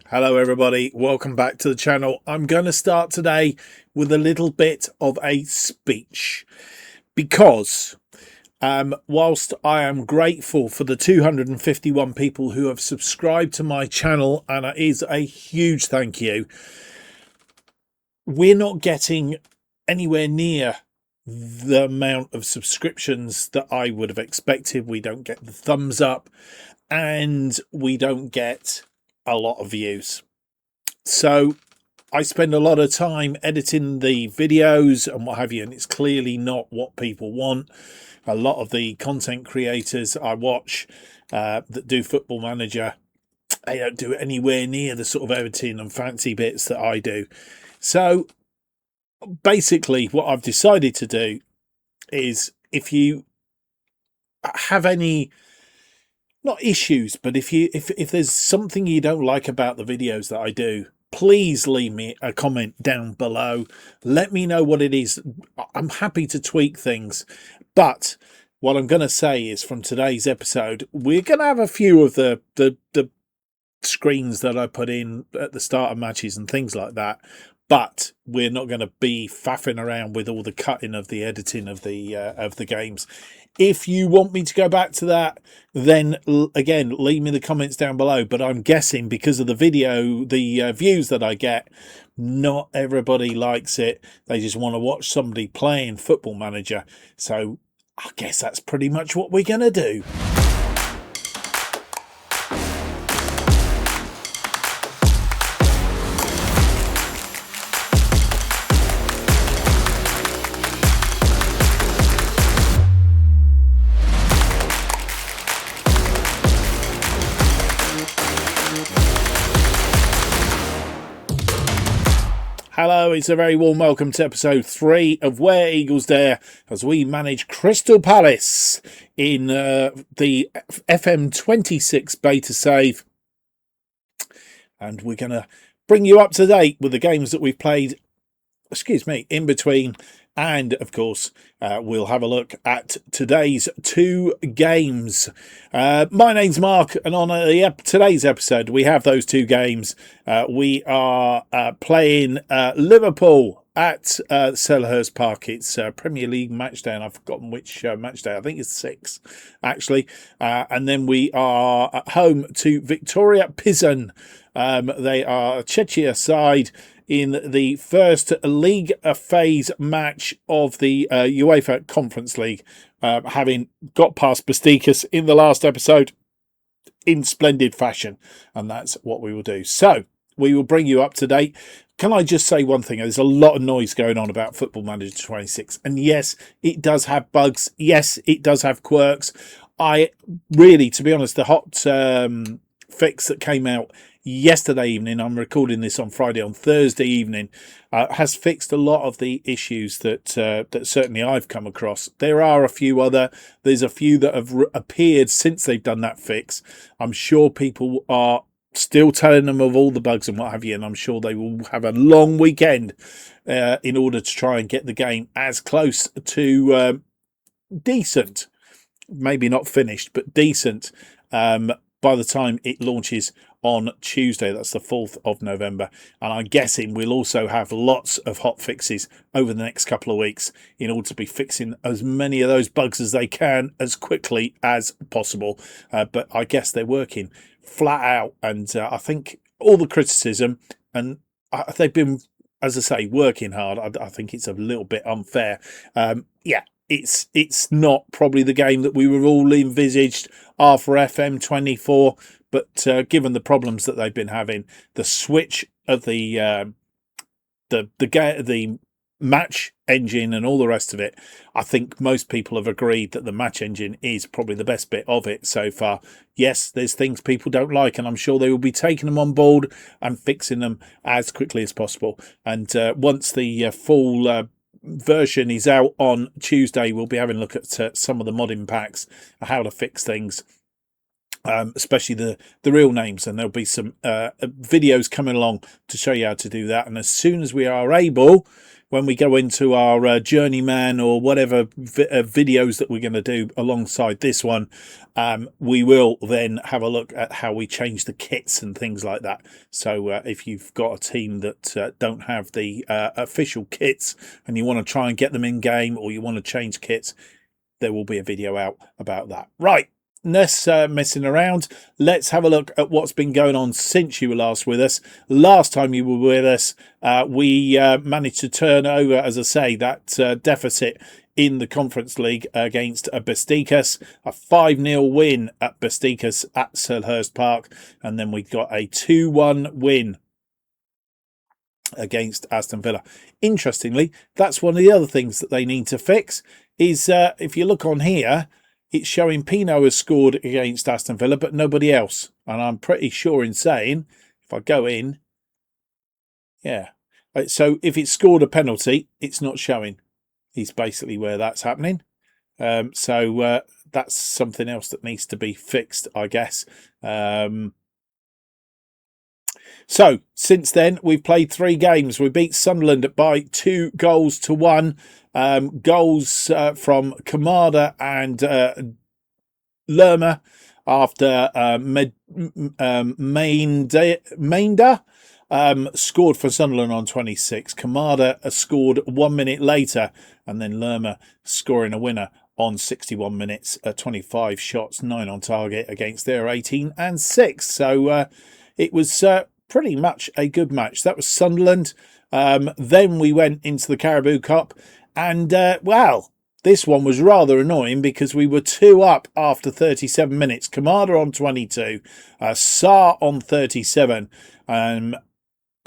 Hello everybody, welcome back to the channel. I'm going to start today with a little bit of a speech because whilst I am grateful for the 251 people who have subscribed to my channel, and it is a huge thank you, we're not getting anywhere near the amount of subscriptions that I would have expected. We don't get the thumbs up and we don't get a lot of views. So I spend a lot of time editing the videos and what have you, and it's clearly not what people want. A lot of the content creators I watch that do Football Manager, they don't do it anywhere near the sort of editing and fancy bits that I do. So basically what I've decided to do is, if you have any, not issues, but if there's something you don't like about the videos that I do, please leave me a comment down below. Let me know what it is. I'm happy to tweak things, but what I'm going to say is, from today's episode, we're going to have a few of the screens that I put in at the start of matches and things like that, but we're not going to be faffing around with all the cutting of the editing of the games. If you want me to go back to that, then again, leave me the comments down below. But I'm guessing because of the video, the views that I get, not everybody likes it. They just want to watch somebody playing Football Manager. So I guess that's pretty much what we're going to do. Hello, it's a very warm welcome to episode 3 of Where Eagles Dare, as we manage Crystal Palace in the FM26 Beta Save. And we're going to bring you up to date with the games that we've played, in between. And, of course, we'll have a look at today's 2 games. My name's Mark, and on today's episode, we have those 2 games. We are playing Liverpool at Selhurst Park. It's Premier League match day, and I've forgotten which match day. I think it's 6, actually. And then we are at home to Viktoria Plzen. They are a Czechia side in the first league phase match of the UEFA Conference League, having got past Besiktas in the last episode in splendid fashion, and that's what we will do. So we will bring you up to date. Can I just say one thing? There's a lot of noise going on about Football Manager 26, and yes, it does have bugs. Yes, it does have quirks. I really, to be honest, the hot fix that came out yesterday evening, I'm recording this on Friday, on Thursday evening, has fixed a lot of the issues that certainly I've come across. There's a few that have appeared since they've done that fix. I'm sure people are still telling them of all the bugs and what have you, and I'm sure they will have a long weekend in order to try and get the game as close to decent, maybe not finished, but decent, by the time it launches on Tuesday. That's the 4th of November. And I'm guessing we'll also have lots of hot fixes over the next couple of weeks in order to be fixing as many of those bugs as they can as quickly as possible. But I guess they're working flat out. And I think all the criticism, and they've been, as I say, working hard. I think it's a little bit unfair. It's not probably the game that we were all envisaged after FM24, but given the problems that they've been having, the switch of the match engine and all the rest of it, I think most people have agreed that the match engine is probably the best bit of it so far. Yes, there's things people don't like, and I'm sure they will be taking them on board and fixing them as quickly as possible. And once the full version is out on Tuesday, we'll be having a look at some of the modding packs, how to fix things, especially the real names, and there'll be some videos coming along to show you how to do that. And as soon as we are able, when we go into our journeyman or whatever videos that we're going to do alongside this one, we will then have a look at how we change the kits and things like that. So if you've got a team that don't have the official kits and you want to try and get them in game, or you want to change kits, there will be a video out about that. Right, less messing around. Let's have a look at what's been going on since you were last with us. Last time you were with us, we managed to turn over, as I say, that deficit in the Conference League against Besiktas, a 5-0 win at Besiktas at Selhurst Park, and then we got a 2-1 win against Aston Villa. Interestingly, that's one of the other things that they need to fix, is if you look on here, it's showing Pino has scored against Aston Villa, but nobody else. And I'm pretty sure in saying, if I go in, yeah. So if it's scored a penalty, it's not showing. Is basically where that's happening. So that's something else that needs to be fixed, I guess. So since then, we've played 3 games. We beat Sunderland by 2-1. Goals from Kamada and Lerma after Mainda scored for Sunderland on 26. Kamada scored 1 minute later, and then Lerma scoring a winner on 61 minutes, 25 shots, 9 on target against their 18 and 6. So it was pretty much a good match. That was Sunderland. Then we went into the Carabao Cup, and well, this one was rather annoying because we were 2 up after 37 minutes. Kamada on 22, Sarr on 37.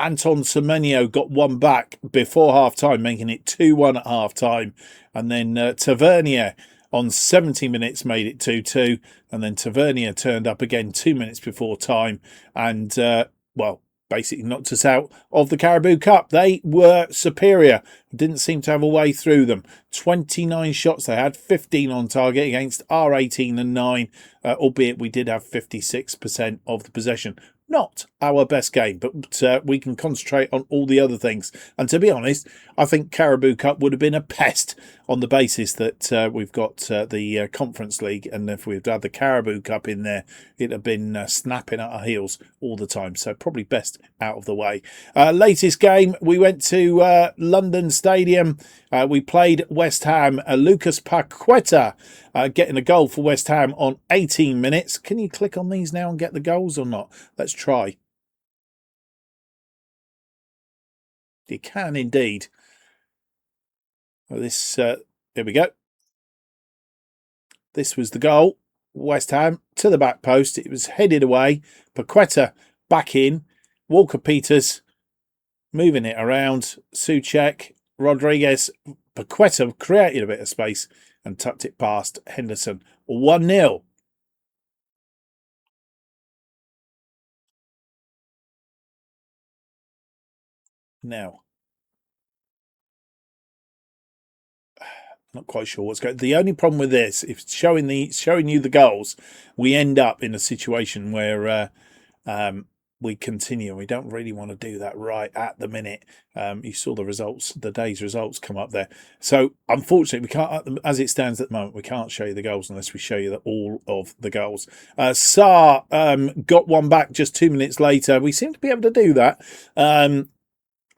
Anton Semenyo got one back before half-time, making it 2-1 at half-time. And then Tavernier on 70 minutes made it 2-2. And then Tavernier turned up again 2 minutes before time. And, well, basically knocked us out of the Carabao Cup. They were superior. Didn't seem to have a way through them. 29 shots they had, 15 on target against our 18 and 9, albeit we did have 56% of the possession. Not our best game, but we can concentrate on all the other things. And to be honest, I think Carabao Cup would have been a pest on the basis that we've got the Conference League, and if we'd had the Carabao Cup in there, it'd have been snapping at our heels all the time. So probably best out of the way. Latest game, we went to London Stadium. We played West Ham. Lucas Paqueta getting a goal for West Ham on 18 minutes. Can you click on these now and get the goals or not? Let's try. You can indeed. Well, this, here we go. This was the goal. West Ham to the back post. It was headed away. Paqueta back in. Walker-Peters moving it around. Souček, Rodriguez. Paqueta created a bit of space and tucked it past Henderson. 1-0. Now, not quite sure what's going. The only problem with this, if it's showing you the goals, we end up in a situation where we continue. We don't really want to do that right at the minute. You saw the results, the day's results come up there. So unfortunately, we can't, as it stands at the moment, we can't show you the goals unless we show you all of the goals. Sarr got one back just 2 minutes later. We seem to be able to do that.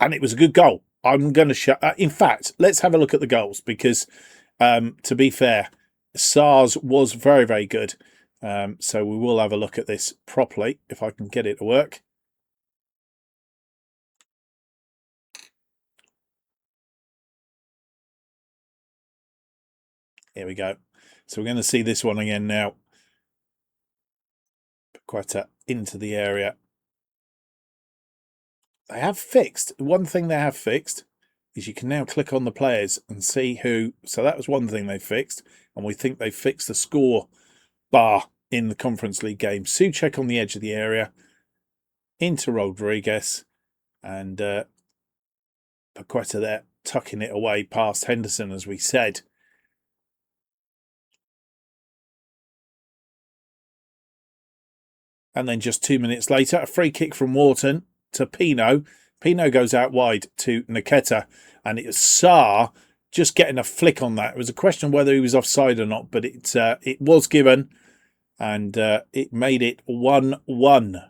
And it was a good goal. I'm going to show... in fact, let's have a look at the goals because, to be fair, Sarr's was very, very good. So we will have a look at this properly, if I can get it to work. Here we go. So we're going to see this one again now. Paqueta into the area. They have fixed. One thing they have fixed is you can now click on the players and see who. So that was one thing they fixed. And we think they fixed the score bar in the Conference League game. Souček on the edge of the area. Into Rodriguez. And Paqueta there tucking it away past Henderson, as we said. And then just 2 minutes later, a free kick from Wharton to Pino. Pino goes out wide to Nketiah, and it's Sarr just getting a flick on that. It was a question of whether he was offside or not, but it was given, and it made it 1-1.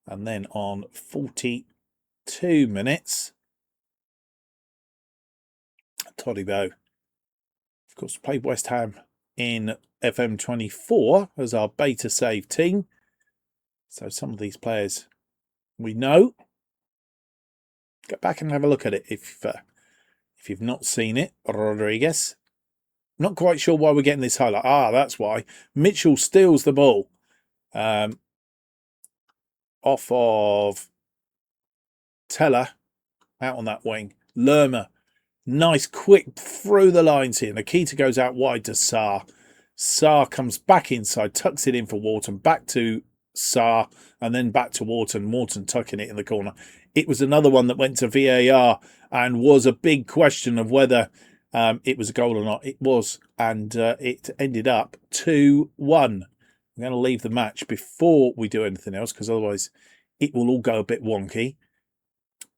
And then on 42 minutes, Todibo, of course, played West Ham in FM24 as our beta save team. So some of these players we know. Go back and have a look at it if you've not seen it. Rodriguez. Not quite sure why we're getting this highlight. That's why. Mitchell steals the ball. Off of Teller. Out on that wing. Lerma. Nice, quick through the lines here. Nikita goes out wide to Sarr. Sarr comes back inside, tucks it in for Wharton. Back to Sarr, and then back to Wharton. Wharton tucking it in the corner. It was another one that went to VAR and was a big question of whether it was a goal or not. It was, and it ended up 2-1. I'm going to leave the match before we do anything else, because otherwise it will all go a bit wonky.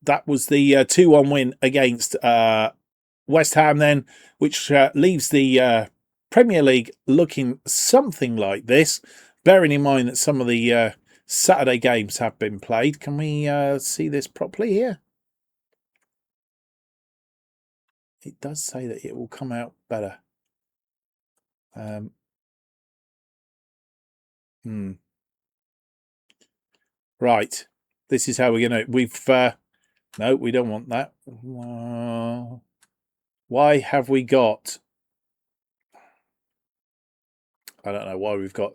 That was the 2-1 win against West Ham then, which leaves the Premier League looking something like this, bearing in mind that some of the Saturday games have been played. Can we see this properly here? It does say that it will come out better. Right. This is how we're going to... no, we don't want that. Why have we got... I don't know why we've got...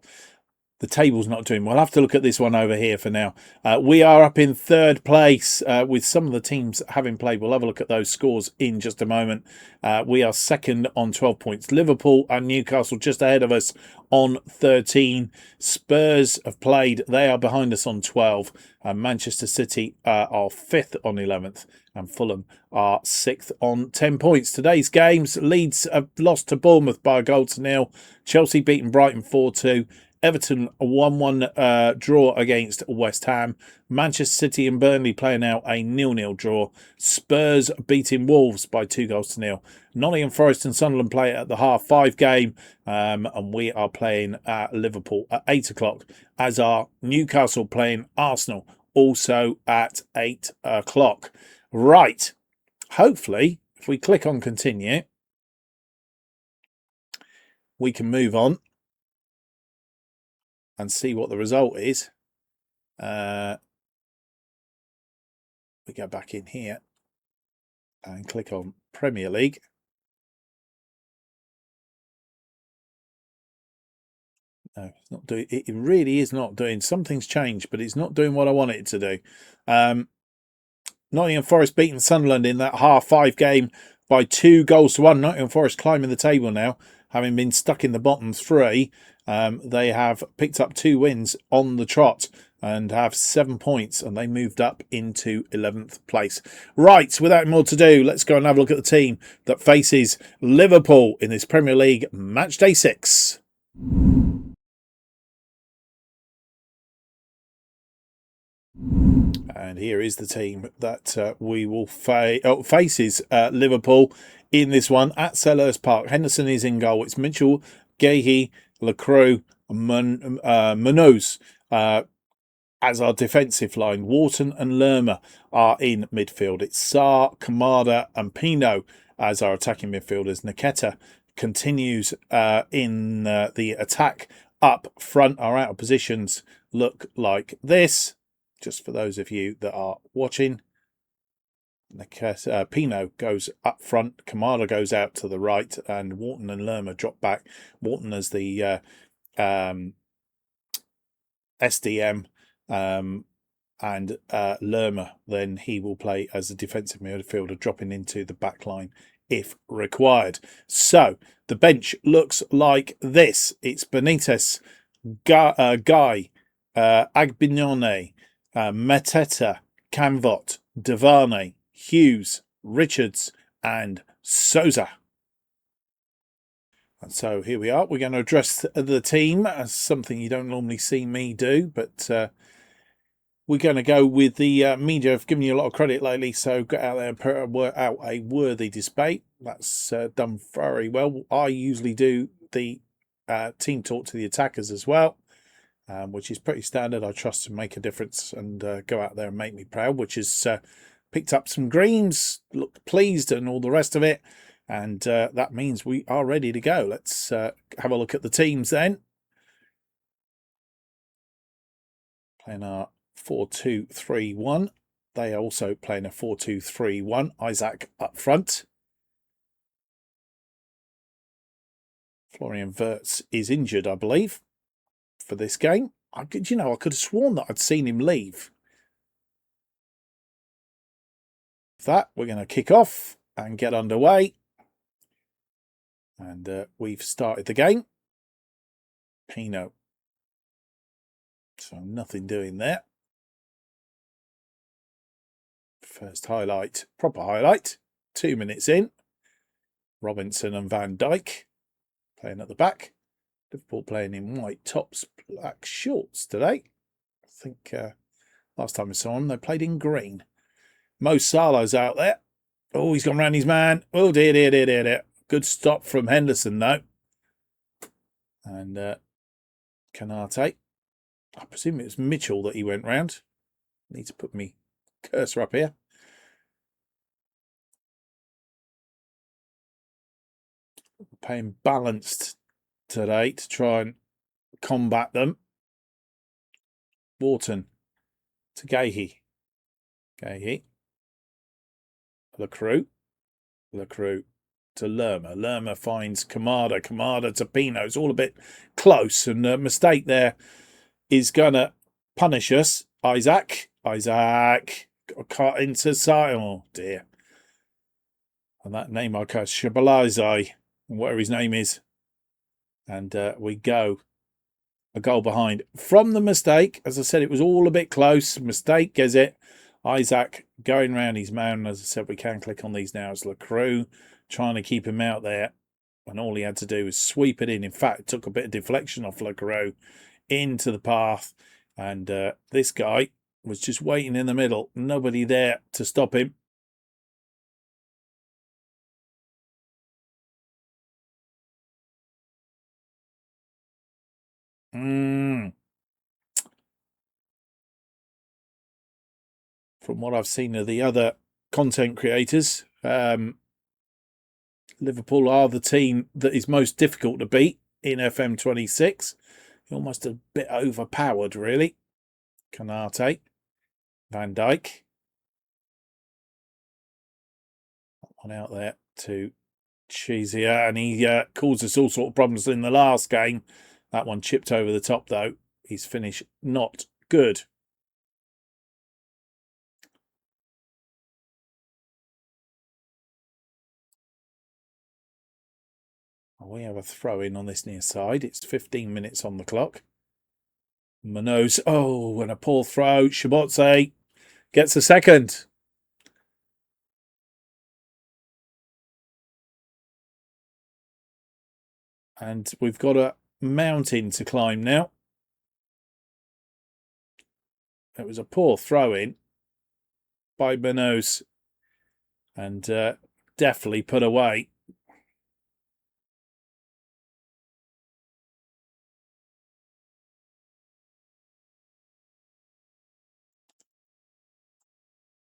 The table's not doing well. I'll have to look at this one over here for now. We are up in third place with some of the teams having played. We'll have a look at those scores in just a moment. We are second on 12 points. Liverpool and Newcastle just ahead of us on 13. Spurs have played. They are behind us on 12. Manchester City are 5th on 11th. And Fulham are 6th on 10 points. Today's games, Leeds have lost to Bournemouth by a goal to nil. Chelsea beaten Brighton 4-2. Everton a 1-1 draw against West Ham. Manchester City and Burnley playing out a 0-0 draw. Spurs beating Wolves by 2-0. Nottingham Forest and Sunderland play at the half-5 game. And we are playing at Liverpool at 8 o'clock, as are Newcastle playing Arsenal also at 8 o'clock. Right. Hopefully, if we click on continue, we can move on and see what the result is. We go back in here and click on Premier League. No, it's not doing. It really is not doing. Something's changed, but it's not doing what I want it to do. Nottingham Forest beating Sunderland in that half-5 game by 2-1. Nottingham Forest climbing the table now, having been stuck in the bottom 3. They have picked up 2 wins on the trot and have 7 points, and they moved up into 11th place. Right, without more to do, let's go and have a look at the team that faces Liverpool in this Premier League match day 6. And here is the team that we will faces Liverpool in this one at Selhurst Park. Henderson is in goal. It's Mitchell, Gahey, Lacroix, Munoz as our defensive line. Wharton and Lerma are in midfield. It's Sarr, Kamada and Pino as our attacking midfielders. Nketiah continues in the attack up front. Our out of positions look like this. Just for those of you that are watching, Pino goes up front, Kamada goes out to the right, and Wharton and Lerma drop back. Wharton as the SDM, and Lerma, then he will play as a defensive midfielder, dropping into the back line if required. So the bench looks like this. It's Benitez, Guy, Agbignone, Mateta, Canvot, Devane, Hughes, Richards and Souza. And so here we are. We're going to address the team as something you don't normally see me do, but we're going to go with the media. I've given you a lot of credit lately, so get out there and put out a worthy debate. That's done very well. I usually do the team talk to the attackers as well, which is pretty standard. I trust to make a difference and go out there and make me proud, which has picked up some greens, looked pleased and all the rest of it. And that means we are ready to go. Let's have a look at the teams then. Playing our 4-2-3-1. They are also playing a 4-2-3-1. Isaac up front. Florian Wirtz is injured, I believe, for this game. I could have sworn that I'd seen him leave. With that, we're going to kick off and get underway. And we've started the game. Pino. So nothing doing there. First highlight, proper highlight. 2 minutes in. Robinson and Van Dijk playing at the back. Liverpool playing in white tops, black shorts today. I think last time I saw them, they played in green. Mo Salah's out there. Oh, he's gone round his man. Oh, dear. Good stop from Henderson, though. And Kanate. I presume it was Mitchell that he went round. Need to put me cursor up here. Playing balanced today to try and combat them. Wharton to Gahey. Lacroix to Lerma. Lerma finds Kamada to Pino. It's all a bit close, and a mistake there is going to punish us. Isaac got cut into side. Oh dear. And that name I cut, Shabalazai, whatever his name is. And we go a goal behind from the mistake. As I said, it was all a bit close. Mistake, gets it. Isaac going round his man. As I said, we can click on these now. It's Lacroix trying to keep him out there. And all he had to do was sweep it in. In fact, it took a bit of deflection off Lacroix into the path. And this guy was just waiting in the middle. Nobody there to stop him. From what I've seen of the other content creators, Liverpool are the team that is most difficult to beat in FM26. Almost a bit overpowered, really. Kanate. Van Dijk. One out there to Chizia, and he caused us all sort of problems in the last game. That one chipped over the top, though. His finish not good. We have a throw-in on this near side. It's 15 minutes on the clock. Manos, and a poor throw. Shabotse gets a second. And we've got a mountain to climb now. It was a poor throw-in by Manos. And definitely put away.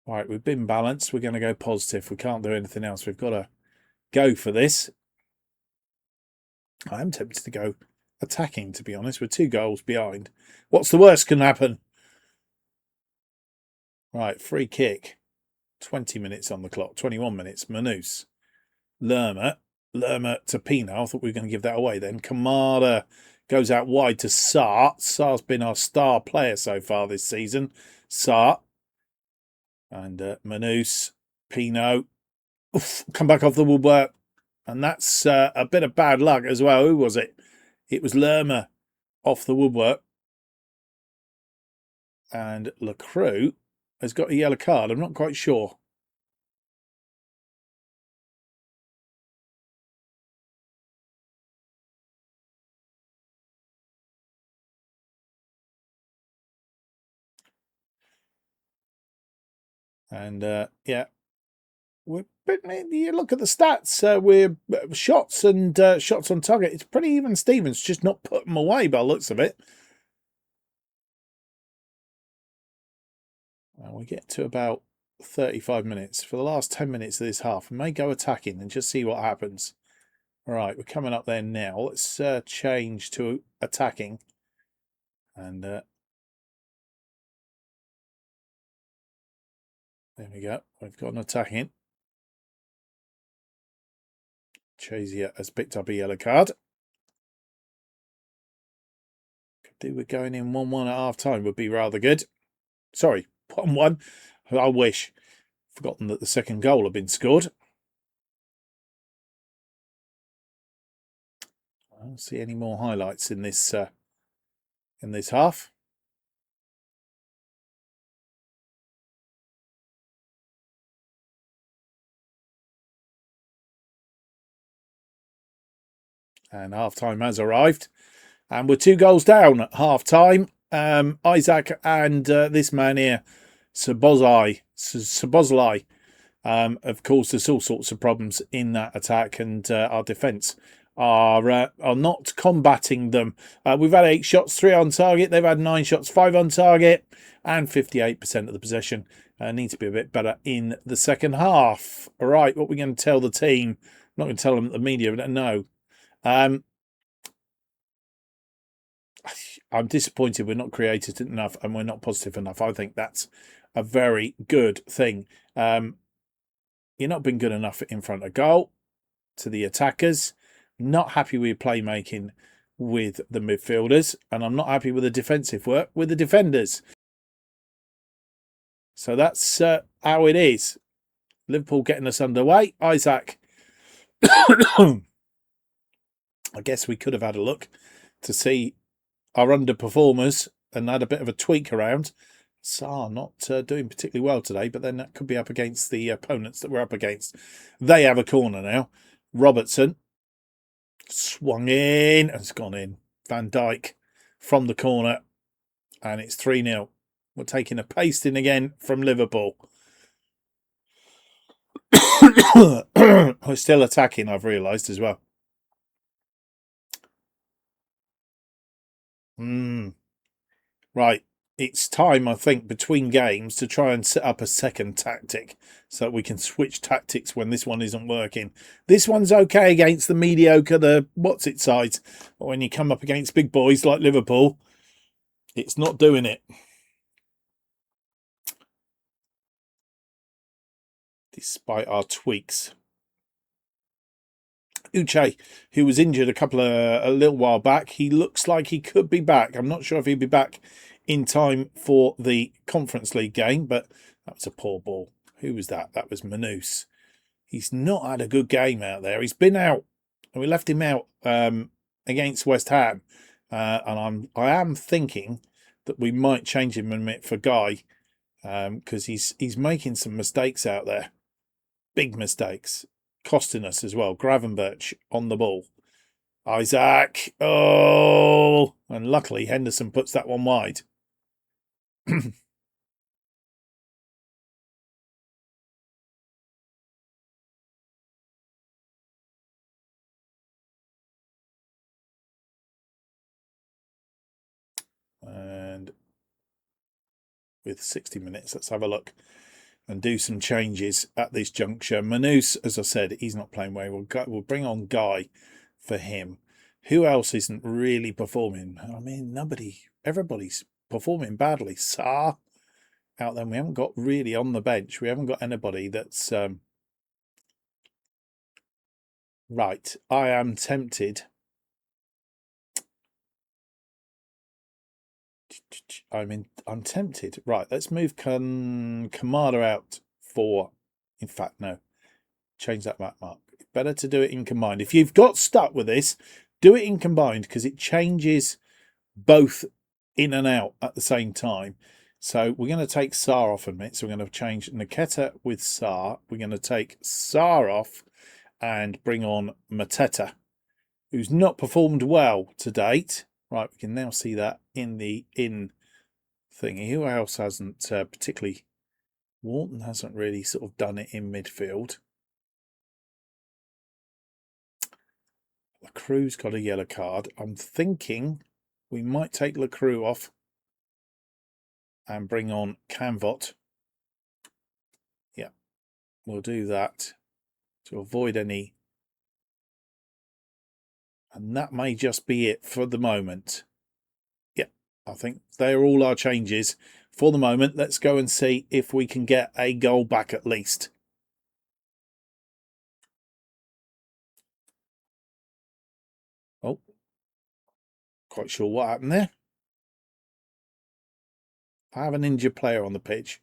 All right, we've been balanced. We're going to go positive. We can't do anything else. We've got to go for this. I am tempted to go attacking, to be honest. We're 2 goals behind. What's the worst can happen? Right, free kick. 20 minutes on the clock. 21 minutes. Manus. Lerma to Pino. I thought we were going to give that away then. Kamada goes out wide to Saar. Saar's been our star player so far this season. Saar. And Manus, Pino, come back off the woodwork. And that's a bit of bad luck as well. Who was it? It was Lerma off the woodwork. And Lacroix has got a yellow card. I'm not quite sure. And yeah, you look at the stats. We're shots and shots on target. It's pretty even. Stevens just not put them away by the looks of it. We get to about 35 minutes. For the last 10 minutes of this half, we may go attacking and just see what happens. All right, we're coming up there now. Let's change to attacking. And there we go. We've got an attacking. Chazier has picked up a yellow card. Could do with going in 1-1 at half time would be rather good. Sorry, 1-1. I wish. Forgotten that the second goal had been scored. I don't see any more highlights in this half. And half time has arrived. And we're 2 goals down at half time. Isaac and this man here, Sabozlai. Of course, there's all sorts of problems in that attack, and our defence are not combating them. We've had 8 shots, 3 on target. They've had 9 shots, 5 on target, and 58% of the possession. Need to be a bit better in the second half. All right, what we're going to tell the team. I'm not going to tell them at the media, but no. I'm disappointed we're not creative enough and we're not positive enough. I think that's a very good thing. You're not been good enough in front of goal to the attackers. Not happy with playmaking with the midfielders, and I'm not happy with the defensive work with the defenders. So that's how it is. Liverpool getting us underway. Isaac. I guess we could have had a look to see our underperformers and had a bit of a tweak around. Sarr not doing particularly well today, but then that could be up against the opponents that we're up against. They have a corner now. Robertson swung in and it's gone in. Van Dijk from the corner, and it's 3-0. We're taking a pasting again from Liverpool. We're still attacking, I've realised as well. Right. It's time, I think, between games to try and set up a second tactic so that we can switch tactics when this one isn't working. This one's okay against the mediocre, the what's-it sides. But when you come up against big boys like Liverpool, it's not doing it. Despite our tweaks. Uche, who was injured a little while back, he looks like he could be back. I'm not sure if he'll be back in time for the Conference League game, but that was a poor ball. Who was that? That was Manus. He's not had a good game out there. He's been out, and we left him out against West Ham, and I am thinking that we might change him a minute for Guy, because he's making some mistakes out there, big mistakes, costing us as well. Gravenberch on the ball. Isaac, oh, and luckily Henderson puts that one wide. And with 60 minutes, let's have a look and do some changes at this juncture. Manus, as I said, he's not playing well. We'll bring on Guy for him. Who else isn't really performing? I mean, everybody's performing badly. Sarr out there. We haven't got really on the bench. We haven't got anybody that's right. I am tempted. I'm tempted. Right, let's move Kamada out for. In fact, no. Change that back, Mark. Better to do it in combined. If you've got stuck with this, do it in combined because it changes both in and out at the same time. So we're going to take Sarr off a minute. So we're going to change Nketiah with Sarr. We're going to take Sarr off and bring on Mateta, who's not performed well to date. Right, we can now see that in the thingy. Who else hasn't particularly Wharton hasn't really sort of done it in midfield. Lacroix's got a yellow card. I'm thinking we might take Lacroix off and bring on Canvot. Yeah, we'll do that to avoid any. And that may just be it for the moment. Yeah, I think they're all our changes for the moment. Let's go and see if we can get a goal back at least. Oh, quite sure what happened there. I have an injured player on the pitch.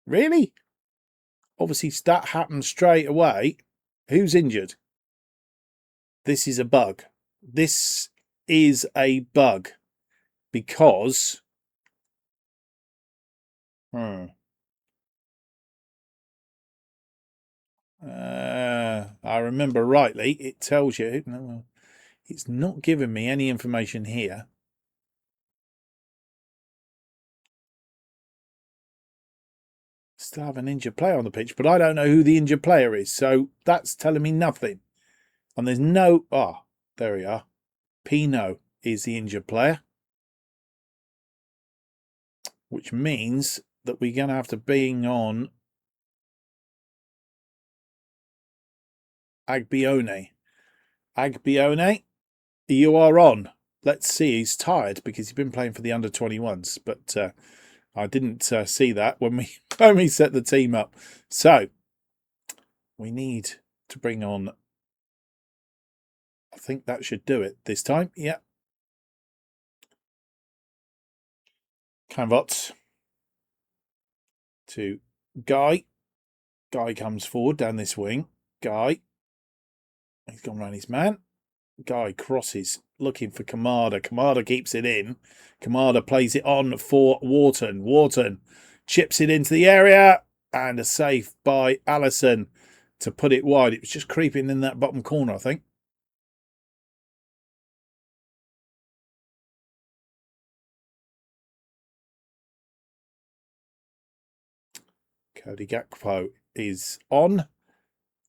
Really? Obviously, that happened straight away. Who's injured? This is a bug. This is a bug because I remember rightly, it tells you. No, it's not giving me any information here. Still have an injured player on the pitch, but I don't know who the injured player is, so that's telling me nothing. And there's no... Ah, there we are. Pino is the injured player, which means that we're going to have to bring on Agbione. Agbione, you are on. Let's see. He's tired because he's been playing for the under-21s, but I didn't see that when we set the team up. So we need to bring on. I think that should do it this time. Yeah. Canvot to Guy. Guy comes forward down this wing. Guy. He's gone round his man. Guy crosses, looking for Kamada. Kamada keeps it in. Kamada plays it on for Wharton. Wharton chips it into the area. And a save by Allison to put it wide. It was just creeping in that bottom corner, I think. Cody Gakpo is on.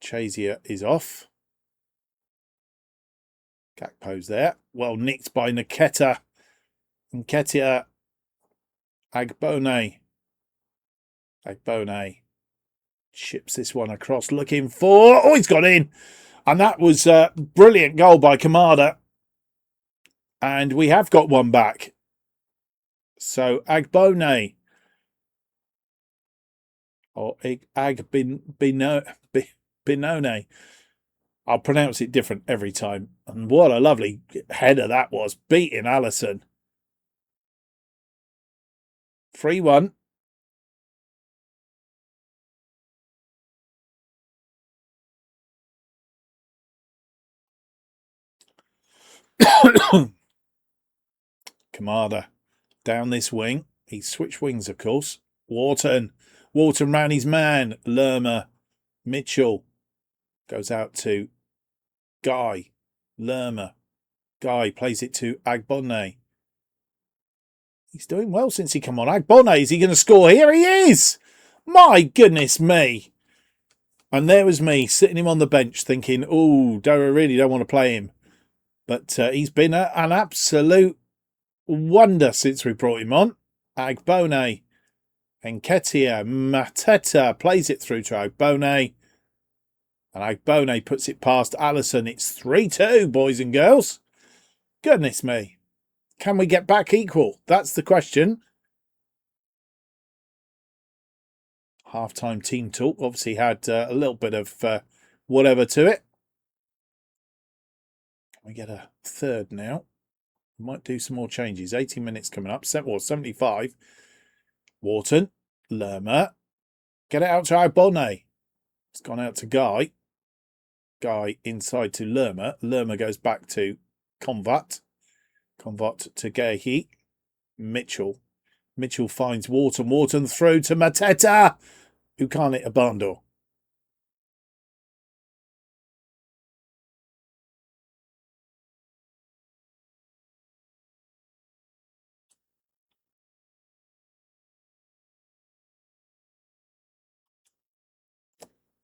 Chazier is off. Gakpo's there. Well nicked by Nketiah. Nketiah. Agbone. Agbone chips this one across, looking for... Oh, he's got in. And that was a brilliant goal by Kamada. And we have got one back. So Agbone... Or Binone. I'll pronounce it different every time. And what a lovely header that was, beating Allison. 3-1. Kamada down this wing. He switched wings, of course. Wharton ran his man. Lerma. Mitchell goes out to Guy. Lerma. Guy plays it to Agbone. He's doing well since he come on. Agbone, is he going to score here? He is! My goodness me. And there was me sitting him on the bench thinking, oh, I really don't want to play him. But he's been an absolute wonder since we brought him on. Agbone. Nketiah. Mateta plays it through to Agbone. And Agbone puts it past Allison. It's 3-2, boys and girls. Goodness me. Can we get back equal? That's the question. Half-time team talk obviously had a little bit of whatever to it. Can we get a third now? We might do some more changes. 80 minutes coming up. 75. Wharton. Lerma. Get it out to Agbone. It's gone out to Guy. Guy inside to Lerma. Lerma goes back to Convat. Convat to Gehi. Mitchell. Mitchell finds Wharton. Wharton through to Mateta, who can't hit a barn door.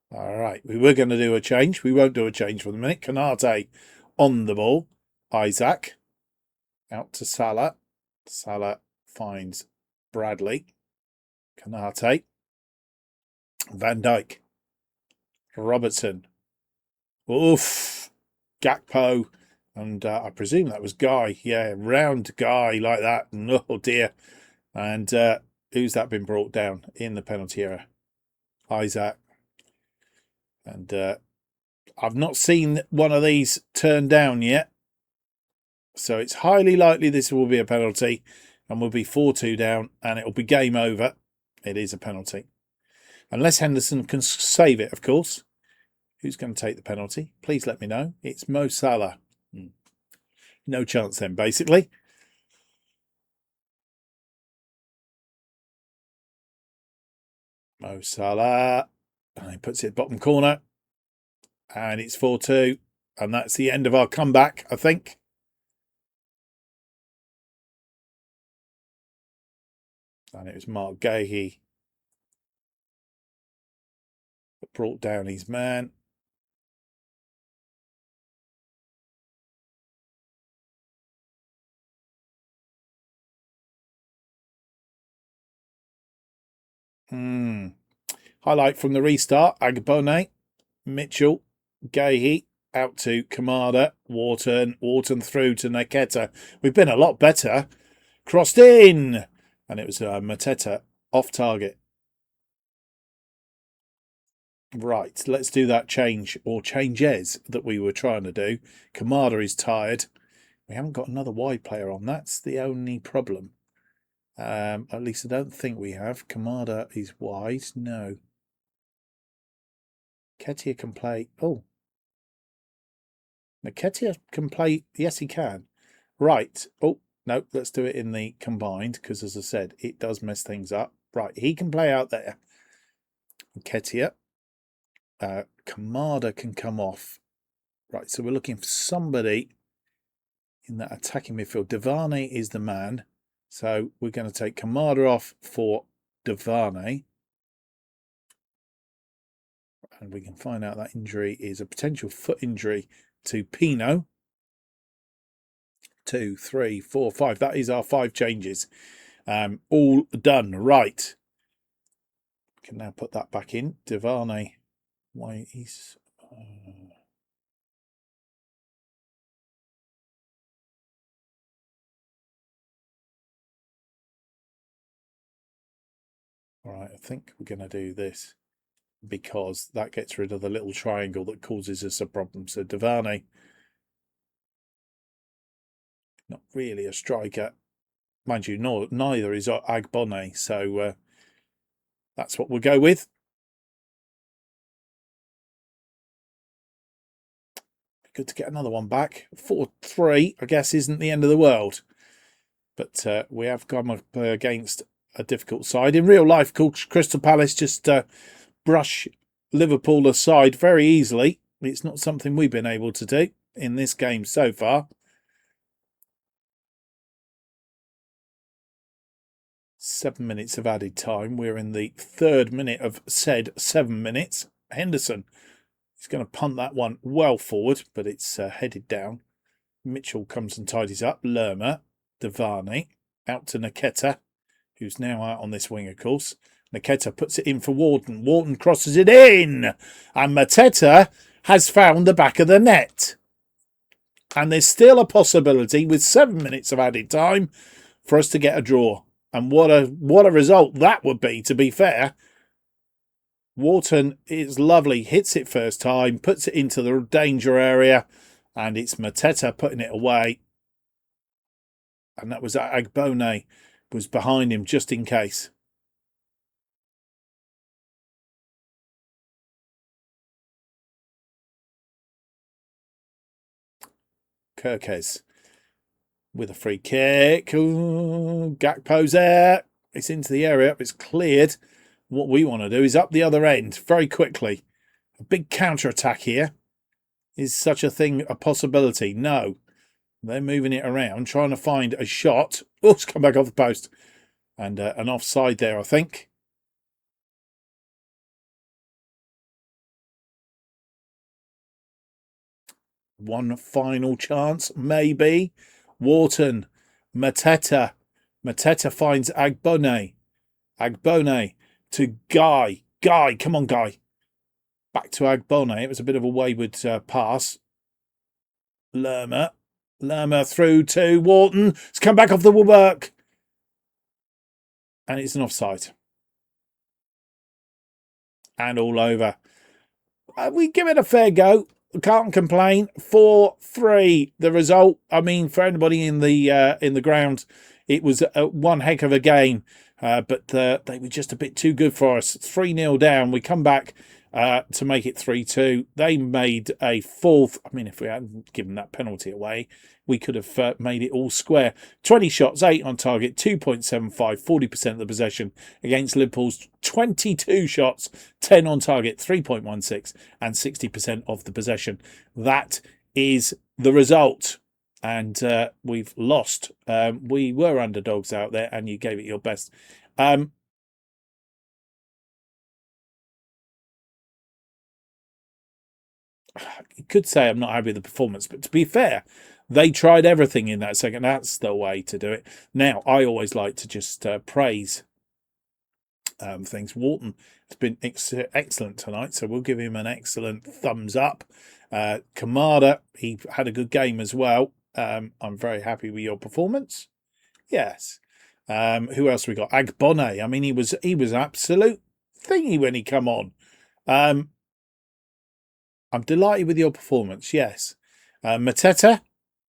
All right, we were going to do a change. We won't do a change for the minute. Canate on the ball. Isaac out to Salah. Salah finds Bradley. Canate. Van Dijk. Robertson. Oof. Gakpo. And I presume that was Guy. Yeah, round Guy like that. Oh, dear. And who's that been brought down in the penalty area? Isaac. And I've not seen one of these turned down yet. So it's highly likely this will be a penalty. And we'll be 4-2 down. And it'll be game over. It is a penalty. Unless Henderson can save it, of course. Who's going to take the penalty? Please let me know. It's Mo Salah. No chance then, basically. Mo Salah. And he puts it bottom corner. And it's 4-2. And that's the end of our comeback, I think. And it was Mark Gahey that brought down his man. Highlight from the restart. Agbone, Mitchell, Gahey, out to Kamada, Wharton through to Naketa. We've been a lot better. Crossed in. And it was Mateta off target. Right, let's do that change, or changes, that we were trying to do. Kamada is tired. We haven't got another wide player on. That's the only problem. At least I don't think we have. Kamada is wide. No. Ketia can play. Oh. Ketia can play. Yes, he can. Right. Oh, no. Let's do it in the combined, because as I said, it does mess things up. Right. He can play out there. Ketia. Kamada can come off. Right. So we're looking for somebody in that attacking midfield. Devane is the man. So we're going to take Kamada off for Devane. And we can find out that injury is a potential foot injury to Pino. 2, 3, 4, 5. That is our 5 changes. All done. Right. We can now put that back in. Devane. Why is... All right, I think we're going to do this, because that gets rid of the little triangle that causes us a problem. So Devane, not really a striker. Mind you, neither is Agbone. So that's what we'll go with. Good to get another one back. 4-3, I guess, isn't the end of the world. But we have come up against a difficult side. In real life, Crystal Palace just brush Liverpool aside very easily. It's not something we've been able to do in this game so far. 7 minutes of added time. We're in the 3rd minute of said 7 minutes. Henderson is going to punt that one well forward, but it's headed down. Mitchell comes and tidies up. Lerma, Devane, out to Naketa, who's now out on this wing, of course. Naketa puts it in for Wharton. Wharton crosses it in. And Mateta has found the back of the net. And there's still a possibility, with 7 minutes of added time, for us to get a draw. And what a result that would be, to be fair. Wharton is lovely. Hits it first time. Puts it into the danger area. And it's Mateta putting it away. And that was Agbone was behind him just in case. Kirkes with a free kick. Ooh, Gakpo's there. It's into the area. It's cleared. What we want to do is up the other end very quickly. A big counter-attack here. Is such a thing a possibility? No. They're moving it around, trying to find a shot. Oh, it's come back off the post. And an offside there, I think. One final chance, maybe. Wharton, Mateta. Mateta finds Agbone. Agbone to Guy. Guy, come on, Guy. Back to Agbone. It was a bit of a wayward pass. Lerma. Lerma through to Wharton. It's come back off the woodwork. And it's an offside. And all over. We give it a fair go. Can't complain. 4-3. The result. I mean, for anybody in the ground, it was one heck of a game. But they were just a bit too good for us. 3-0 down. We come back to make it 3-2. They made a fourth. I mean, if we hadn't given that penalty away, we could have made it all square. 20 shots, 8 on target, 2.75, 40% of the possession against Liverpool's 22 shots, 10 on target, 3.16, and 60% of the possession. That is the result. And we've lost. We were underdogs out there, and you gave it your best. You could say I'm not happy with the performance, but to be fair, they tried everything in that second. That's the way to do it. Now, I always like to just praise things. Wharton has been excellent tonight, so we'll give him an excellent thumbs up. Kamada, he had a good game as well. I'm very happy with your performance. Yes. Who else we got? Agbone. I mean, he was absolute thingy when he come on. I'm delighted with your performance. Yes. Mateta.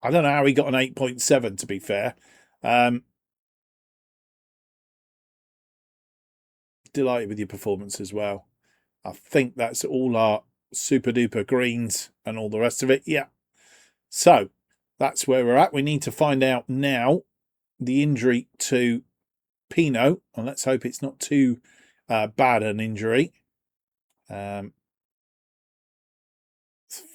I don't know how he got an 8.7, to be fair. Delighted with your performance as well. I think that's all our super duper greens and all the rest of it. Yeah. So that's where we're at. We need to find out now the injury to Pino, and let's hope it's not too bad an injury.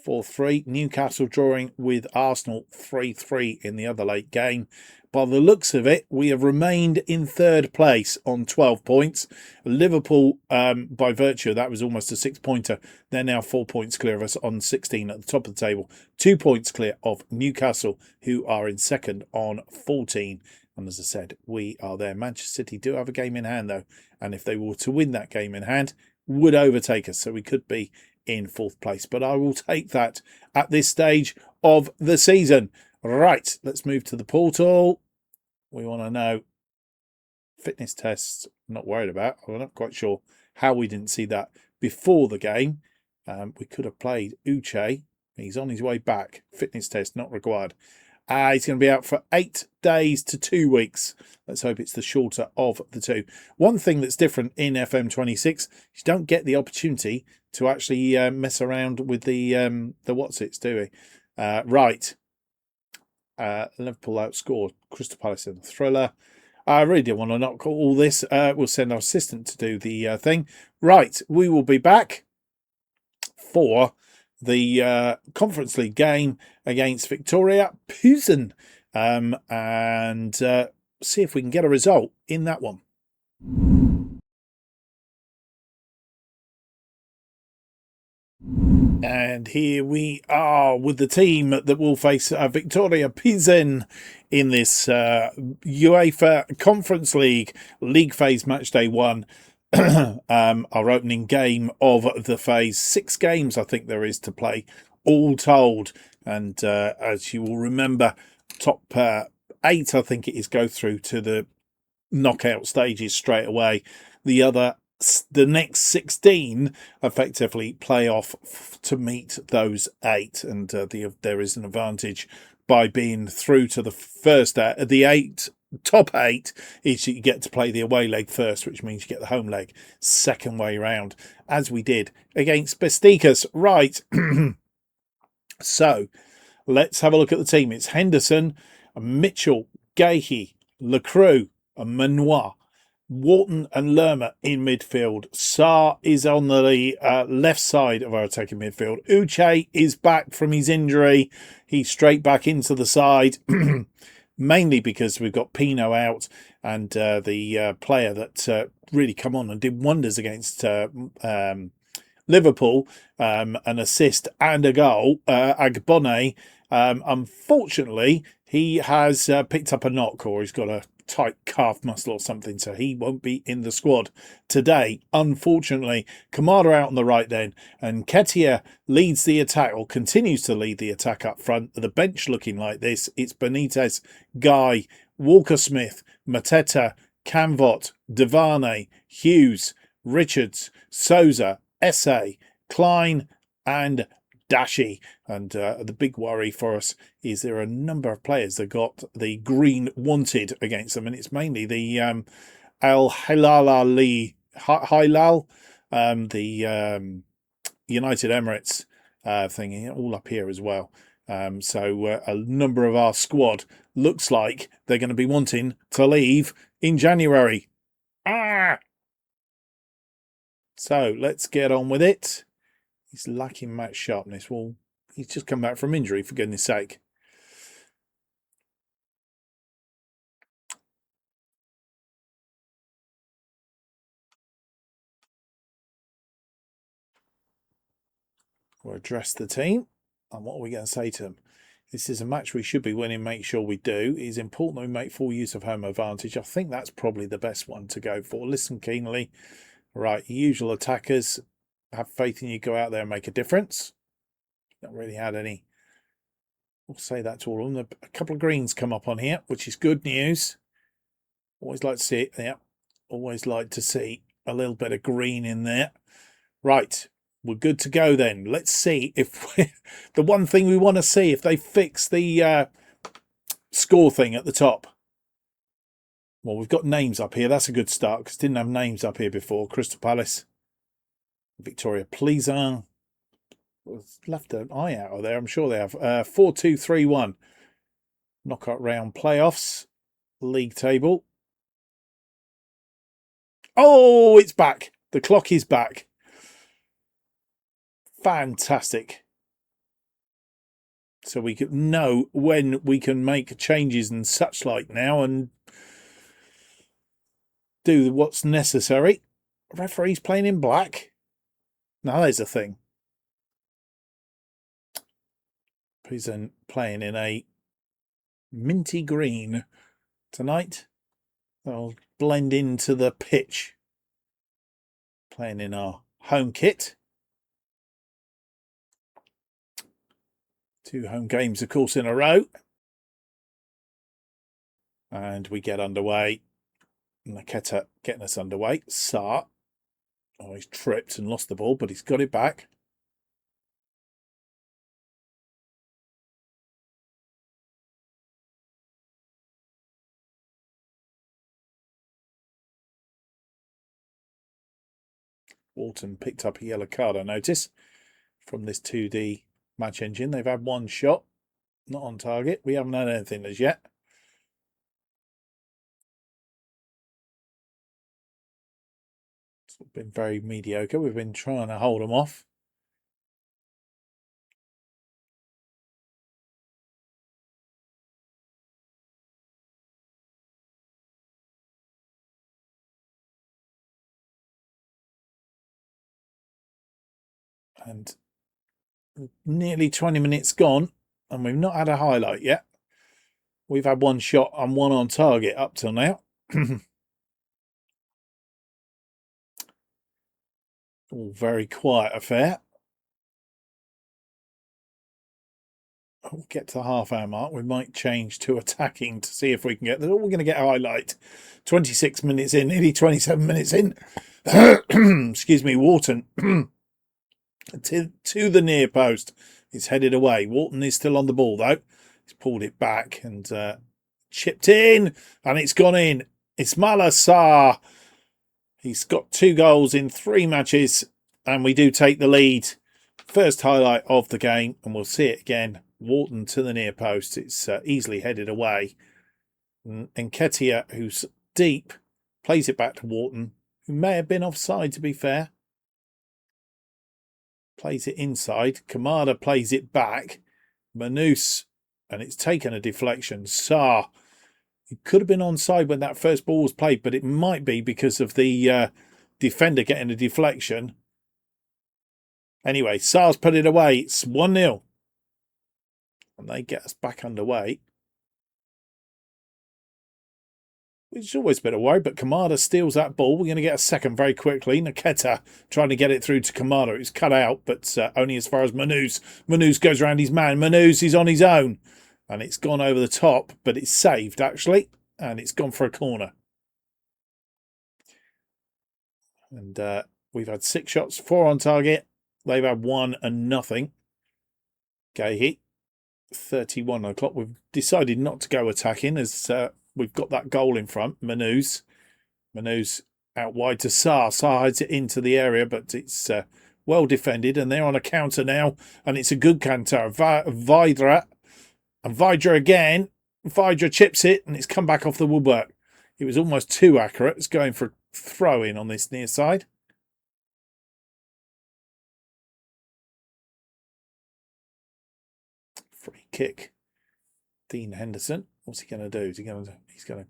4-3. Newcastle drawing with Arsenal 3-3 in the other late game. By the looks of it, we have remained in third place on 12 points. Liverpool, by virtue of that, was almost a 6-pointer. They're now 4 points clear of us on 16 at the top of the table. 2 points clear of Newcastle, who are in second on 14. And as I said, we are there. Manchester City do have a game in hand, though. And if they were to win that game in hand, would overtake us. So we could be in fourth place. But I will take that at this stage of the season. Right, let's move to the portal. We want to know fitness tests. I'm not worried about. I'm not quite sure how we didn't see that before the game. We could have played Uche. He's on his way back. Fitness test not required. He's going to be out for 8 days to 2 weeks. Let's hope it's the shorter of the two. One thing that's different in FM26, you don't get the opportunity to actually mess around with the what's-its, do we? Right. Liverpool outscored Crystal Palace in the thriller. I really didn't want to not call all this. We'll send our assistant to do the thing. Right, we will be back for the Conference League game against Viktoria Plzen and see if we can get a result in that one. And here we are with the team that will face Viktoria Plzen in this UEFA Conference League phase match day 1. Our opening game of the phase. 6 games I think there is to play all told, and as you will remember, top 8 I think it is go through to the knockout stages straight away. The next 16 effectively play off to meet those 8, and there is an advantage by being through to the first the top 8 is you get to play the away leg first, which means you get the home leg second way round, as we did against Bestikas. Right. So let's have a look at the team. It's Henderson, Mitchell, Gahey, Lacroix, and Manoir. Wharton and Lerma in midfield. Sarr is on the left side of our attacking midfield. Uche is back from his injury. He's straight back into the side, mainly because we've got Pino out, and the player that really come on and did wonders against Liverpool, an assist and a goal. Agbonne, unfortunately, he has picked up a knock, or he's got a tight calf muscle or something, so he won't be in the squad today, unfortunately. Kamada out on the right then, and Ketia leads the attack, or continues to lead the attack up front. The bench looking like this: it's Benitez, Guy, Walker-Smith, Mateta, Canvot, Devane, Hughes, Richards, Souza, Esse, Klein and Dashi. And the big worry for us is there are a number of players that got the green wanted against them, and it's mainly the Al Hilal, the United Emirates thing, all up here as well. So a number of our squad looks like they're going to be wanting to leave in January. So let's get on with it. He's lacking match sharpness. Well, he's just come back from injury, for goodness sake. We'll address the team. And what are we going to say to them? This is a match we should be winning. Make sure we do. It is important that we make full use of home advantage. I think that's probably the best one to go for. Listen keenly. Right, usual attackers. Have faith in you. Go out there and make a difference. Not really had any. We'll say that to all of them. A couple of greens come up on here, which is good news. Always like to see it. Yeah, always like to see a little bit of green in there. Right, we're good to go then. Let's see if the one thing we want to see, if they fix the score thing at the top. Well, we've got names up here. That's a good start, because didn't have names up here before. Crystal Palace, Viktoria Plzen. Left an eye out of there. I'm sure they have. 4-2-3-1. Knockout round playoffs. League table. Oh, it's back. The clock is back. Fantastic. So we can know when we can make changes and such like now and do what's necessary. Referee's playing in black. Now there's a thing. Plzen playing in a minty green tonight. They'll blend into the pitch. Playing in our home kit. 2 home games, of course, in a row. And we get underway. Naketa getting us underway. Sa. Oh, he's tripped and lost the ball, but he's got it back. Walton picked up a yellow card, I notice, from this 2D match engine. They've had one shot, not on target. We haven't had anything as yet. It's been very mediocre. We've been trying to hold them off. And nearly 20 minutes gone, and we've not had a highlight yet. We've had one shot and one on target up till now. All very quiet affair. We'll get to the half-hour mark. We might change to attacking to see if we can get... We're going to get a highlight. 26 minutes in, nearly 27 minutes in. Excuse me, Wharton. to the near post. It's headed away. Wharton is still on the ball, though. He's pulled it back and chipped in. And it's gone in. Ismaila Sarr. He's got 2 goals in 3 matches. And we do take the lead. First highlight of the game. And we'll see it again. Wharton to the near post. It's easily headed away. And Ketia, who's deep, plays it back to Wharton, who may have been offside, to be fair. Plays it inside. Kamada plays it back. Manus, and it's taken a deflection. Sarr, it could have been onside when that first ball was played, but it might be because of the defender getting a deflection. Anyway, Saar's put it away. It's 1-0. And they get us back underway. Which is always a bit of worry, but Kamada steals that ball. We're going to get a second very quickly. Naketa trying to get it through to Kamada. It's cut out, but only as far as Manus. Manus goes around his man. Manus is on his own. And it's gone over the top, but it's saved, actually. And it's gone for a corner. And we've had 6 shots, 4 on target. They've had 1 and nothing. Gahey, 31 o'clock. We've decided not to go attacking as we've got that goal in front. Manus out wide to Saar. Saar hides it into the area, but it's well defended. And they're on a counter now. And it's a good counter. Vidra. And Vidra again. Vidra chips it, and it's come back off the woodwork. It was almost too accurate. It's going for a throw-in on this near side. Free kick. Dean Henderson. What's he going to do? He's going to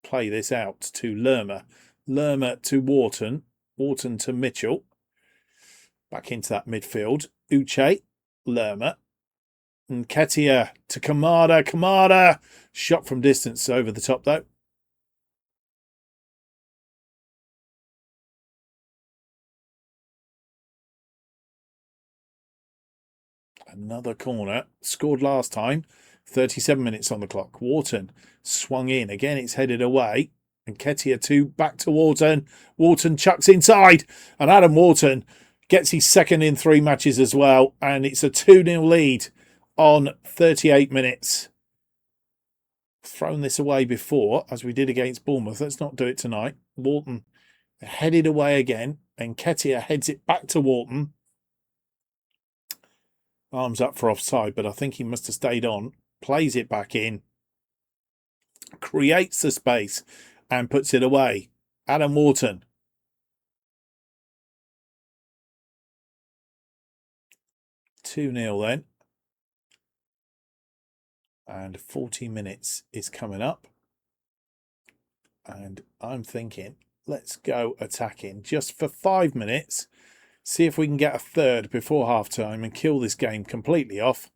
play this out to Lerma. Lerma to Wharton. Wharton to Mitchell. Back into that midfield. Uche. Lerma. And Ketia to Kamada. Kamada. Shot from distance over the top, though. Another corner. Scored last time. 37 minutes on the clock. Wharton swung in. Again, it's headed away. And Ketia back to Wharton. Wharton chucks inside. And Adam Wharton gets his second in 3 matches as well. And it's a 2-0 lead on 38 minutes. Thrown this away before, as we did against Bournemouth. Let's not do it tonight. Wharton headed away again. And Ketia heads it back to Wharton. Arms up for offside, but I think he must have stayed on. Plays it back in. Creates the space and puts it away. Adam Wharton. Two-0 then. And 40 minutes is coming up. And I'm thinking, let's go attacking just for 5 minutes. See if we can get a third before half-time and kill this game completely off.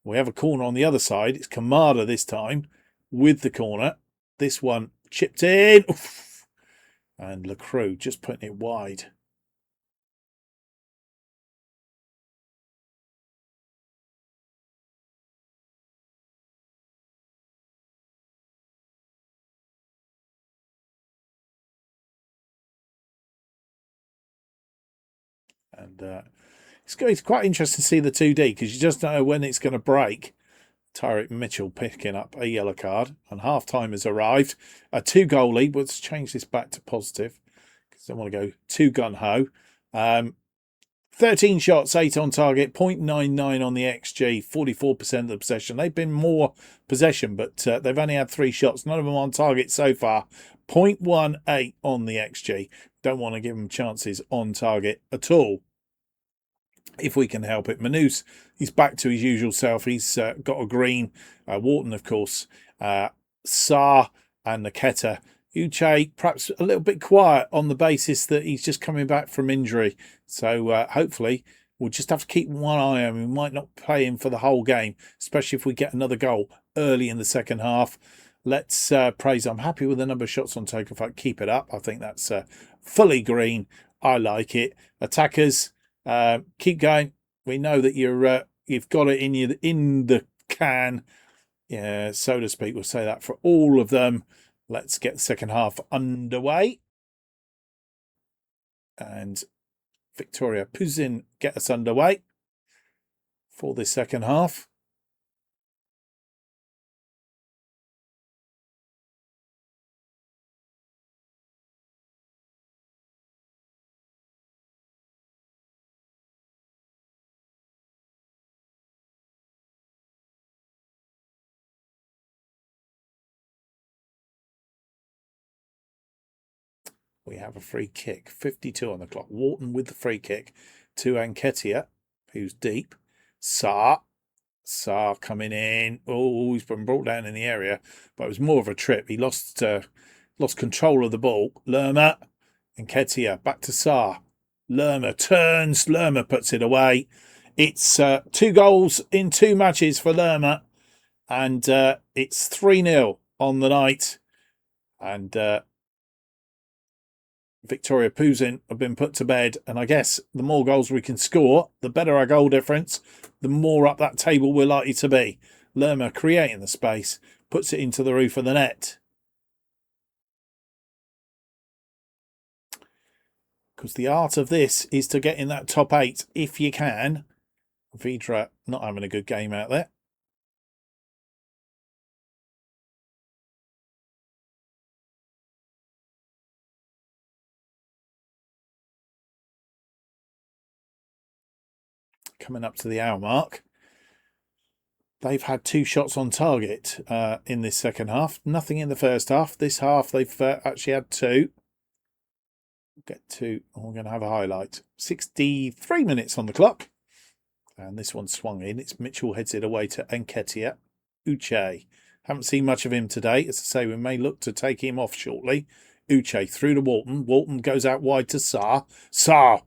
We have a corner on the other side. It's Kamada this time with the corner. This one chipped in. Oof. And Lacroix just putting it wide. And it's quite interesting to see the 2D because you just don't know when it's going to break. Tyreek Mitchell picking up a yellow card and half-time has arrived. A 2-goal lead. Let's change this back to positive because I don't want to go too gun-ho. 13 shots, 8 on target, 0.99 on the XG, 44% of the possession. They've been more possession, but they've only had 3 shots. None of them on target so far. 0.18 on the XG. Don't want to give them chances on target at all, if we can help it. Manus, he's back to his usual self. He's got a green. Wharton, of course. Saar and Naketa. Uche, perhaps a little bit quiet on the basis that he's just coming back from injury. So hopefully we'll just have to keep one eye on him. We might not play him for the whole game, especially if we get another goal early in the second half. Let's praise. I'm happy with the number of shots on target. If I keep it up, I think that's fully green. I like it. Attackers, keep going. We know that you've got it in the can, yeah, so to speak. We'll say that for all of them. Let's get the second half underway. And Viktoria Plzen get us underway for the second half. We have a free kick, 52 on the clock. Wharton with the free kick to Nketiah, who's deep. Saar coming in. Oh, he's been brought down in the area, but it was more of a trip. He lost control of the ball. Lerma, Nketiah, back to Saar. Lerma turns. Lerma puts it away. It's 2 goals in 2 matches for Lerma. And it's 3-0 on the night. And Viktoria Plzen have been put to bed. And I guess the more goals we can score, the better our goal difference, the more up that table we're likely to be. Lerma creating the space, puts it into the roof of the net. Because the art of this is to get in that top 8 if you can. Vidra not having a good game out there. Coming up to the hour mark. They've had 2 shots on target in this second half. Nothing in the first half. This half they've actually had 2. Get to, we're going to have a highlight. 63 minutes on the clock. And this one swung in. It's Mitchell heads it away to Nketiah. Uche. Haven't seen much of him today. As I say, we may look to take him off shortly. Uche through to Walton. Walton goes out wide to Sarr. Sarr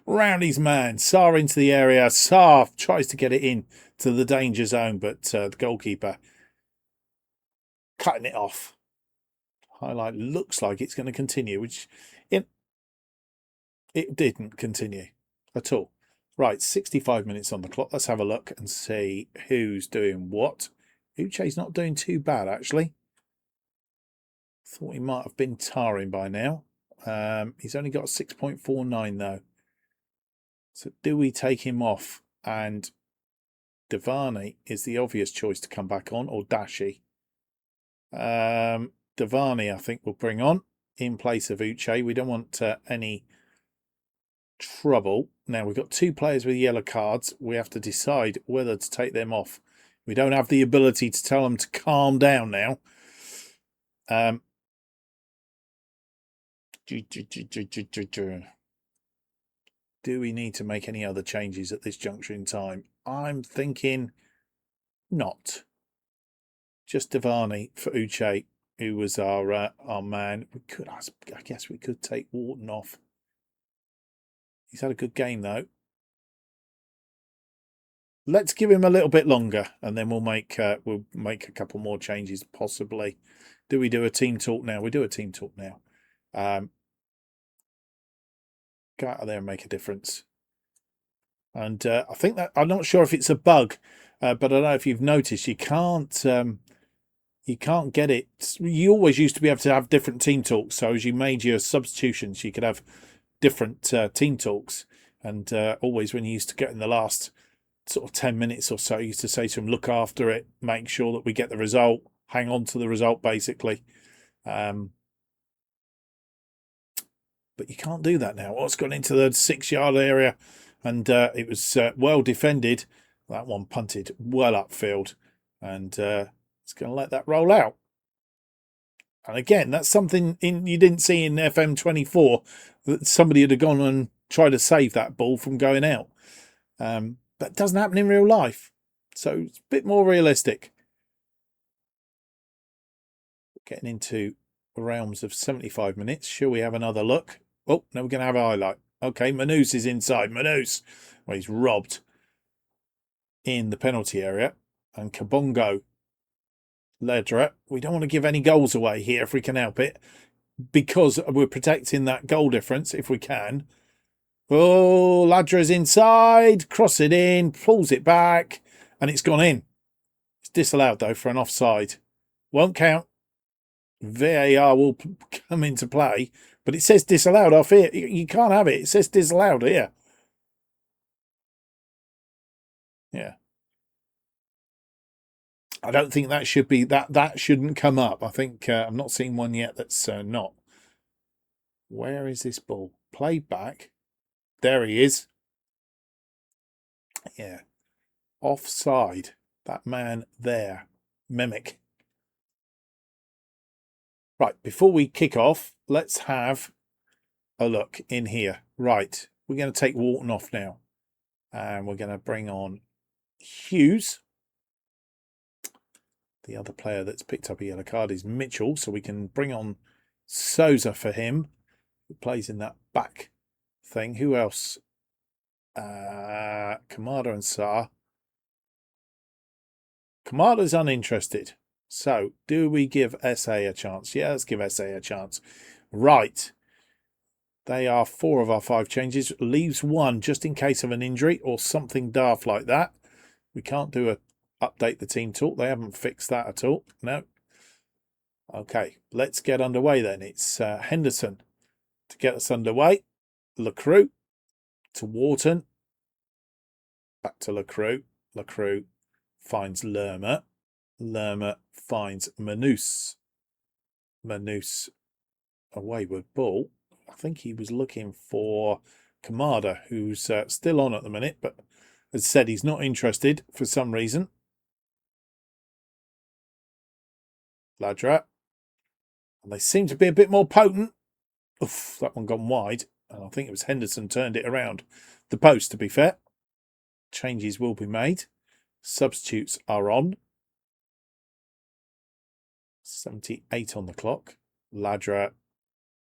round his man. Sarr into the area. Sarr tries to get it in to the danger zone, but the goalkeeper cutting it off. Highlight looks like it's going to continue, which it didn't continue at all. Right, 65 minutes on the clock. Let's have a look and see who's doing what. Uche's not doing too bad, actually. Thought he might have been tarring by now. He's only got a 6.49 though. So do we take him off? And Devani is the obvious choice to come back on, or Dashi. Devani, I think, we'll bring on in place of Uche. We don't want any trouble. Now, we've got 2 players with yellow cards. We have to decide whether to take them off. We don't have the ability to tell them to calm down now. Do we need to make any other changes at this juncture in time? I'm thinking not. Just Devani for Uche, who was our man. We could, I guess, we could take Wharton off. He's had a good game though. Let's give him a little bit longer, and then we'll make a couple more changes possibly. Do we do a team talk now? We do a team talk now. Go out there and make a difference. And I think that, I'm not sure if it's a bug, but I don't know if you've noticed, you can't get it. You always used to be able to have different team talks. So as you made your substitutions, you could have different team talks. And always when you used to get in the last sort of 10 minutes or so, you used to say to them, look after it, make sure that we get the result, hang on to the result, basically. But you can't do that now. It's gone into the 6-yard area, and it was well defended. That one punted well upfield, and it's going to let that roll out. And again, that's something you didn't see in FM24, that somebody had gone and tried to save that ball from going out. That doesn't happen in real life, so it's a bit more realistic. Getting into the realms of 75 minutes. Shall we have another look? Oh, no, we're going to have a highlight. Okay, Manus is inside. Manus, well, he's robbed in the penalty area. And Kabongo, Ledra. We don't want to give any goals away here if we can help it, because we're protecting that goal difference if we can. Oh, Ladra's inside. Cross it in. Pulls it back. And it's gone in. It's disallowed, though, for an offside. Won't count. VAR will come into play, but it says disallowed off here. You can't have it. It says disallowed here. Yeah. I don't think that should be, that shouldn't come up. I think I'm not seeing one yet that's not. Where is this ball? Played back. There he is. Yeah. Offside. That man there. Mimic. Right, before we kick off, let's have a look in here. Right, we're going to take Wharton off now. And we're going to bring on Hughes. The other player that's picked up a yellow card is Mitchell, so we can bring on Souza for him, who plays in that back thing. Who else? Kamada and Saar. Kamada's uninterested. So, do we give SA a chance? Yeah, let's give SA a chance. Right. They are 4 of our 5 changes. Leaves 1 just in case of an injury or something daft like that. We can't do a update the team talk. They haven't fixed that at all. No. Okay, let's get underway then. It's Henderson to get us underway. Lacroix to Wharton. Back to Lacroix. Lacroix finds Lerma. Lerma finds Manus. Manus a wayward ball. I think he was looking for Kamada, who's still on at the minute, but as said, he's not interested for some reason. Ladra. And they seem to be a bit more potent. Oof, that one gone wide. And I think it was Henderson turned it around the post, to be fair. Changes will be made. Substitutes are on. 78 on the clock. Ladra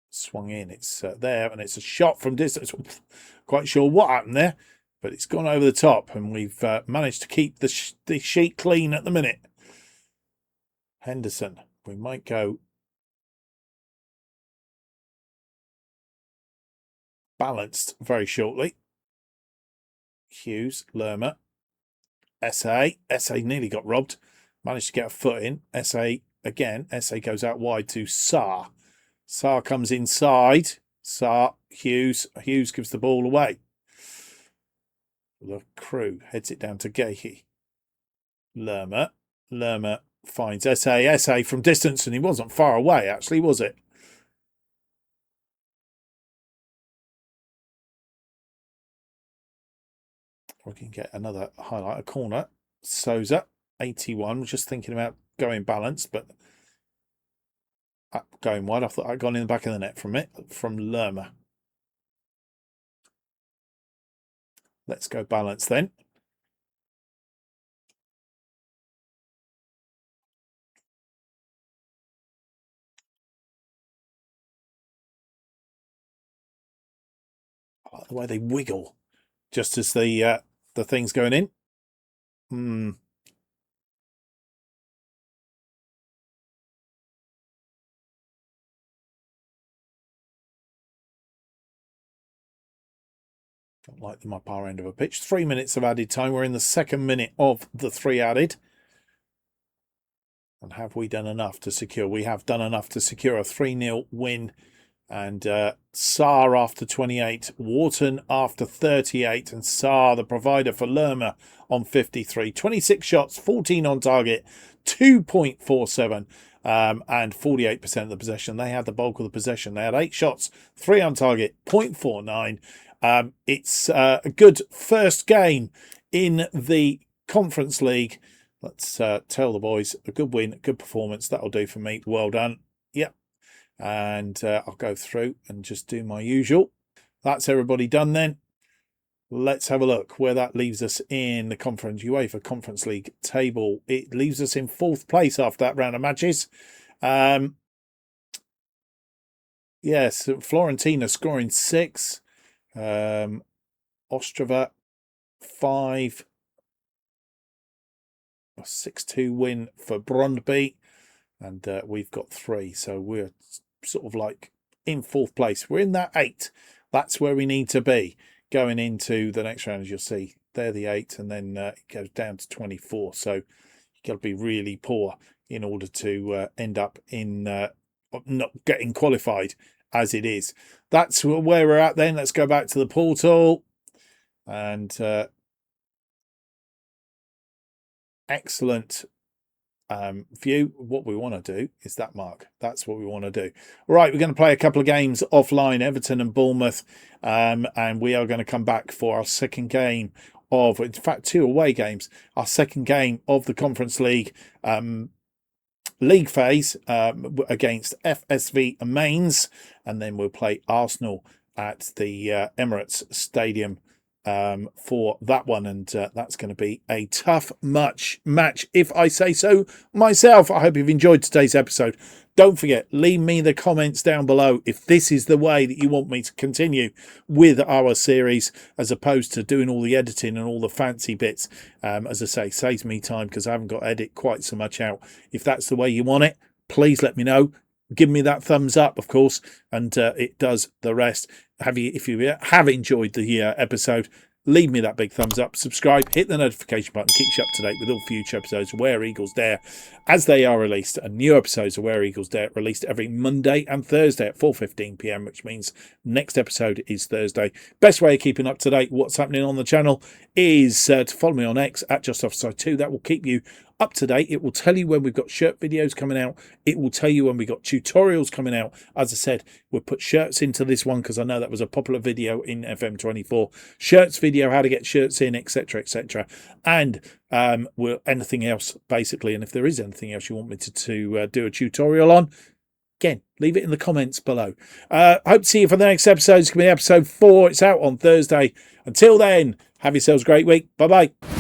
swung in. It's there, and it's a shot from distance. Quite sure what happened there, but it's gone over the top, and we've managed to keep the sheet clean at the minute. Henderson. We might go balanced very shortly. Hughes, Lerma, SA. SA nearly got robbed. Managed to get a foot in. SA again. SA goes out wide to Saar. Saar comes inside. Saar, Hughes. Hughes gives the ball away. The crew heads it down to Gahey. Lerma. Lerma finds SA. SA from distance, and he wasn't far away, actually, was it? We can get another highlight, a corner. Souza, 81. Just thinking about going balanced, but going wide. I thought I'd gone in the back of the net from Lerma. Let's go balance then. I like the way they wiggle just as the thing's going in. Don't like them up our end of a pitch. 3 minutes of added time. We're in the second minute of the 3 added. And have we done enough to secure? We have done enough to secure a 3-0 win. And Saar after 28, Wharton after 38, and Saar, the provider for Lerma, on 53. 26 shots, 14 on target, 2.47, and 48% of the possession. They had the bulk of the possession. They had 8 shots, 3 on target, 0.49. It's a good first game in the Conference League. Let's tell the boys a good win, a good performance. That'll do for me. Well done. Yep. And I'll go through and just do my usual. That's everybody done then. Let's have a look where that leaves us in the UEFA Conference League table. It leaves us in 4th place after that round of matches. Yes, Fiorentina scoring 6. Ostrava 5. A 6-2 win for Brøndby. And we've got 3. So we're sort of like in 4th place. We're in that 8. That's where we need to be going into the next round. As you'll see, they're the 8, and then it goes down to 24. So you've got to be really poor in order to end up in not getting qualified as it is. That's where we're at then. Let's go back to the portal. And excellent view. What we want to do is that mark. That's what we want to do. Right, we're going to play a couple of games offline, Everton and Bournemouth, and we are going to come back for our second game of, in fact, 2 away games, our second game of the Conference League league phase against FSV Mainz, and then we'll play Arsenal at the Emirates Stadium for that one, and that's going to be a tough match if I say so myself. I hope you've enjoyed today's episode. Don't forget, leave me the comments down below if this is the way that you want me to continue with our series, as opposed to doing all the editing and all the fancy bits. As I say, saves me time because I haven't got to edit quite so much out. If that's the way you want it, please let me know. Give me that thumbs up, of course, and it does the rest. If you have enjoyed the episode, leave me that big thumbs up, subscribe, hit the notification button, keeps you up to date with all future episodes of Where Eagles Dare as they are released. And new episodes of Where Eagles Dare released every Monday and Thursday at 4:15 p.m, which means next episode is Thursday. Best way of keeping up to date what's happening on the channel is to follow me on X at JustOffside2. That will keep you up to date. It will tell you when we've got shirt videos coming out. It will tell you when we've got tutorials coming out. As I said, we'll put shirts into this one because I know that was a popular video in FM24. Shirts video, how to get shirts in, etc, etc. And anything else, basically. And if there is anything else you want me to do a tutorial on, again, leave it in the comments below. Hope to see you for the next episode. It's going to be episode 4. It's out on Thursday. Until then, have yourselves a great week. Bye-bye.